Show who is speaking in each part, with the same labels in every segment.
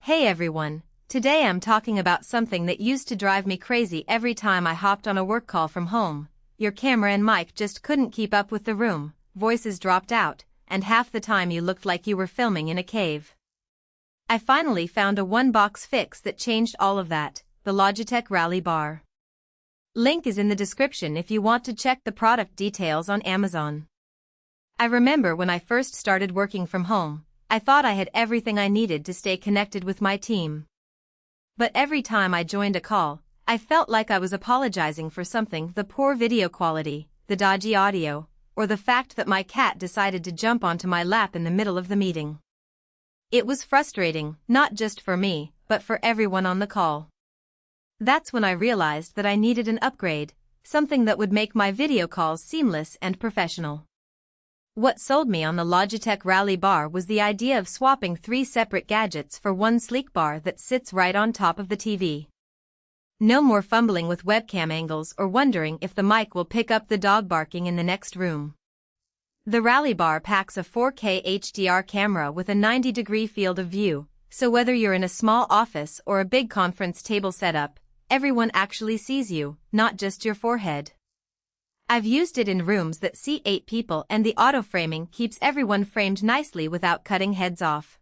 Speaker 1: Hey everyone, today I'm talking about something that used to drive me crazy every time I hopped on a work call from home. Your camera and mic just couldn't keep up with the room, voices dropped out, and half the time you looked like you were filming in a cave. I finally found a one-box fix that changed all of that, the Logitech Rally Bar. Link is in the description if you want to check the product details on Amazon. I remember when I first started working from home, I thought I had everything I needed to stay connected with my team. But every time I joined a call, I felt like I was apologizing for something: the poor video quality, the dodgy audio, or the fact that my cat decided to jump onto my lap in the middle of the meeting. It was frustrating, not just for me, but for everyone on the call. That's when I realized that I needed an upgrade, something that would make my video calls seamless and professional. What sold me on the Logitech Rally Bar was the idea of swapping 3 separate gadgets for one sleek bar that sits right on top of the TV. No more fumbling with webcam angles or wondering if the mic will pick up the dog barking in the next room. The Rally Bar packs a 4K HDR camera with a 90-degree field of view, so whether you're in a small office or a big conference table setup, everyone actually sees you, not just your forehead. I've used it in rooms that seat 8 people, and the auto-framing keeps everyone framed nicely without cutting heads off.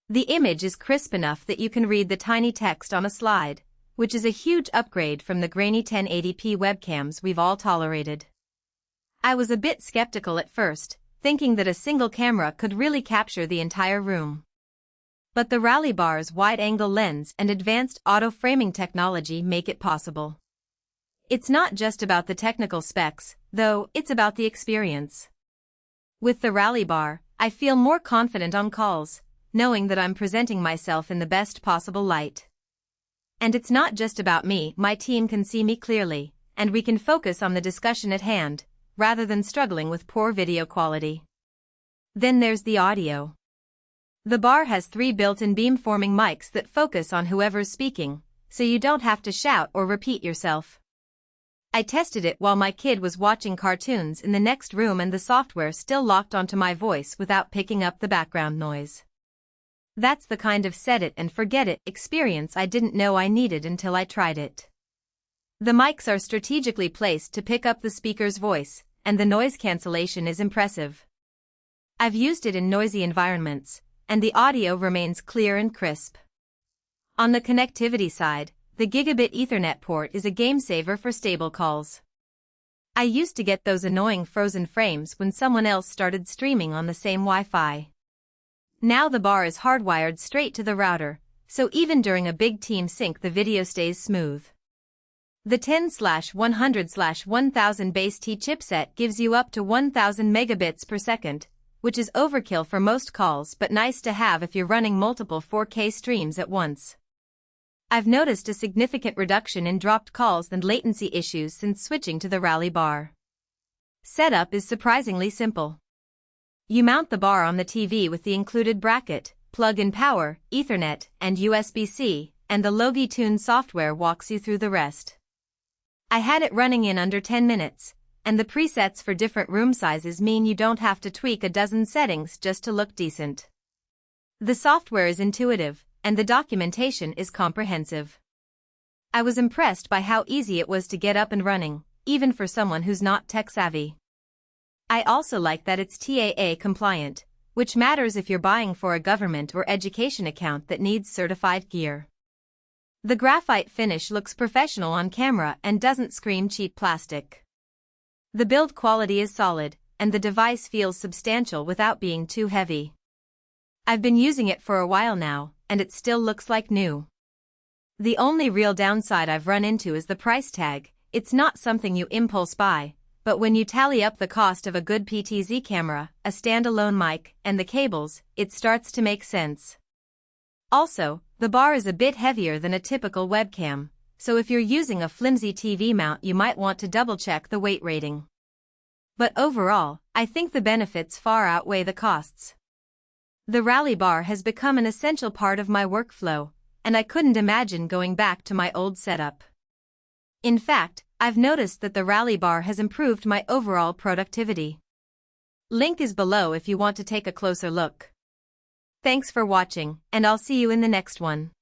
Speaker 1: The image is crisp enough that you can read the tiny text on a slide, which is a huge upgrade from the grainy 1080p webcams we've all tolerated. I was a bit skeptical at first, thinking that a single camera could really capture the entire room. But the Rally Bar's wide-angle lens and advanced auto-framing technology make it possible. It's not just about the technical specs, though, it's about the experience. With the Rally Bar, I feel more confident on calls, knowing that I'm presenting myself in the best possible light. And it's not just about me. My team can see me clearly, and we can focus on the discussion at hand, rather than struggling with poor video quality. Then there's the audio. The bar has 3 built-in beamforming mics that focus on whoever's speaking, so you don't have to shout or repeat yourself. I tested it while my kid was watching cartoons in the next room, and the software still locked onto my voice without picking up the background noise. That's the kind of set-it-and-forget-it experience I didn't know I needed until I tried it. The mics are strategically placed to pick up the speaker's voice, and the noise cancellation is impressive. I've used it in noisy environments, and the audio remains clear and crisp. On the connectivity side, the Gigabit Ethernet port is a game-saver for stable calls. I used to get those annoying frozen frames when someone else started streaming on the same Wi-Fi. Now the bar is hardwired straight to the router, so even during a big team sync the video stays smooth. The 10/100/1000 base T chipset gives you up to 1000 megabits per second, which is overkill for most calls but nice to have if you're running multiple 4K streams at once. I've noticed a significant reduction in dropped calls and latency issues since switching to the Rally Bar. Setup is surprisingly simple. You mount the bar on the TV with the included bracket, plug-in power, Ethernet, and USB-C, and the Logitech software walks you through the rest. I had it running in under 10 minutes, and the presets for different room sizes mean you don't have to tweak a dozen settings just to look decent. The software is intuitive, and the documentation is comprehensive. I was impressed by how easy it was to get up and running, even for someone who's not tech-savvy. I also like that it's TAA compliant, which matters if you're buying for a government or education account that needs certified gear. The graphite finish looks professional on camera and doesn't scream cheap plastic. The build quality is solid, and the device feels substantial without being too heavy. I've been using it for a while now, and it still looks like new. The only real downside I've run into is the price tag. It's not something you impulse buy, but when you tally up the cost of a good PTZ camera, a standalone mic, and the cables, it starts to make sense. Also, the bar is a bit heavier than a typical webcam, so if you're using a flimsy TV mount you might want to double-check the weight rating. But overall, I think the benefits far outweigh the costs. The Rally Bar has become an essential part of my workflow, and I couldn't imagine going back to my old setup. In fact, I've noticed that the Rally Bar has improved my overall productivity. Link is below if you want to take a closer look. Thanks for watching, and I'll see you in the next one.